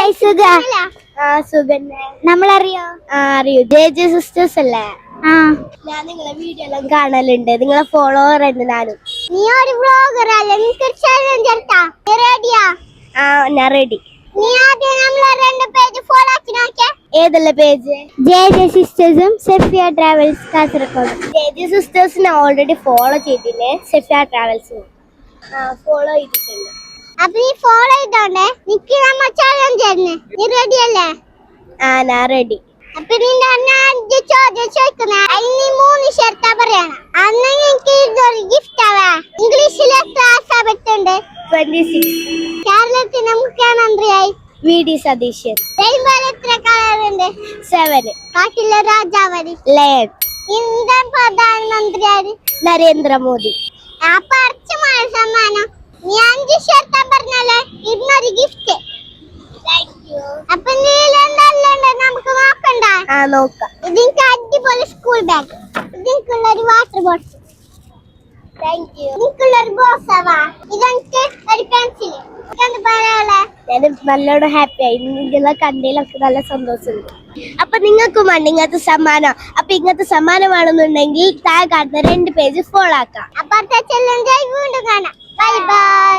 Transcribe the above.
Hi സുഖ. സുഖന്നെ. നമ്മളറിയോ? അറിയൂ. J sisters അല്ലേ? ഞാൻ നിങ്ങളെ വീഡിയോ എല്ലാം കാണലുണ്ട്. നിങ്ങളെ ഫോളോവർ ഉണ്ട് ഞാനും. നീ ഒരു വ്ലോഗർ അല്ലേ? നിനക്ക് ചാലഞ്ച് എടുത്താ റെഡിയാ? ഞാൻ റെഡി. നീ ആദ്യം നമ്മളെ രണ്ട് പേജ് ഫോളോ ആക്കി നോക്കിയേ. ഏതല്ല പേജ്? ജെ സിസ്റ്റേഴ്സും സെഫിയ ട്രാവൽസ് കാസർഗോഡ്. ജെ സിസ്റ്റേഴ്സിനെ ഓൾറെഡി ഫോളോ ചെയ്തില്ലേ? സെഫിയ ട്രാവൽസും ഫോളോ ചെയ്തിട്ടുണ്ട്. അപ്പൊ നീ ഫോളോ ചെയ്തോണ്ടേ നിക്ക് നമ്മ ചാലഞ്ച് തന്നെ. നീ റെഡി അല്ലേ? ഞാൻ റെഡി. അപ്പൊ നിന്റെ അഞ്ച് ചോദ്യം ചോദിക്കുന്നേ. അതിന് നീ 3 ഷർട്ടാ പറയണം. അന്ന് എനിക്ക് ഇതൊരു ഗിഫ്റ്റ് ആവാ. ഇംഗ്ലീഷിൽ എത്ര ആൽഫബറ്റ് ഉണ്ട്? 26. കേരളത്തിന് മുഖ്യമന്ത്രിയായി വി.ഡി. സതീശൻ. റെയിൻബോയിൽ എത്ര കളർ ഉണ്ട്? 7. കാട്ടിലെ രാജാവ് ലയൺ. ഇന്ത്യൻ പ്രധാനമന്ത്രിയായി നരേന്ദ്രമോദി. അപ്പൊ അർച്ചമായ സമ്മാനം നീ 5 ഷർട്ടാ പറഞ്ഞാലേ ഇന്നൊരു ഗിഫ്റ്റ്. അപ്പൊ നമുക്ക് നോക്കണ്ട? നോക്കാം. ഇതിന്റെ അടിപൊളി സ്കൂൾ ബാഗ്, ഇതിനുള്ള ഒരു വാട്ടർ ബോട്ടിൽ, ഇതിനുള്ള ഒരു ബോക്സാവാ, ഇതെനിക്ക് ഒരു പെൻസിൽ. ഞാൻ നല്ലോണം ഹാപ്പി ആയി. നിങ്ങളെ കണ്ടതിലൊക്കെ നല്ല സന്തോഷമുണ്ട്. അപ്പൊ നിങ്ങൾക്കും വേണ്ട ഇങ്ങനത്തെ സമ്മാനം. അപ്പൊ ഇങ്ങനത്തെ സമ്മാനം വേണമെന്നുണ്ടെങ്കിൽ താഴെ കാണുന്ന 2 പേജ് ഫോളോ ആക്കാം. അപ്പൊ അടുത്ത ചലഞ്ചായി വീണ്ടും കാണാം. Bye bye.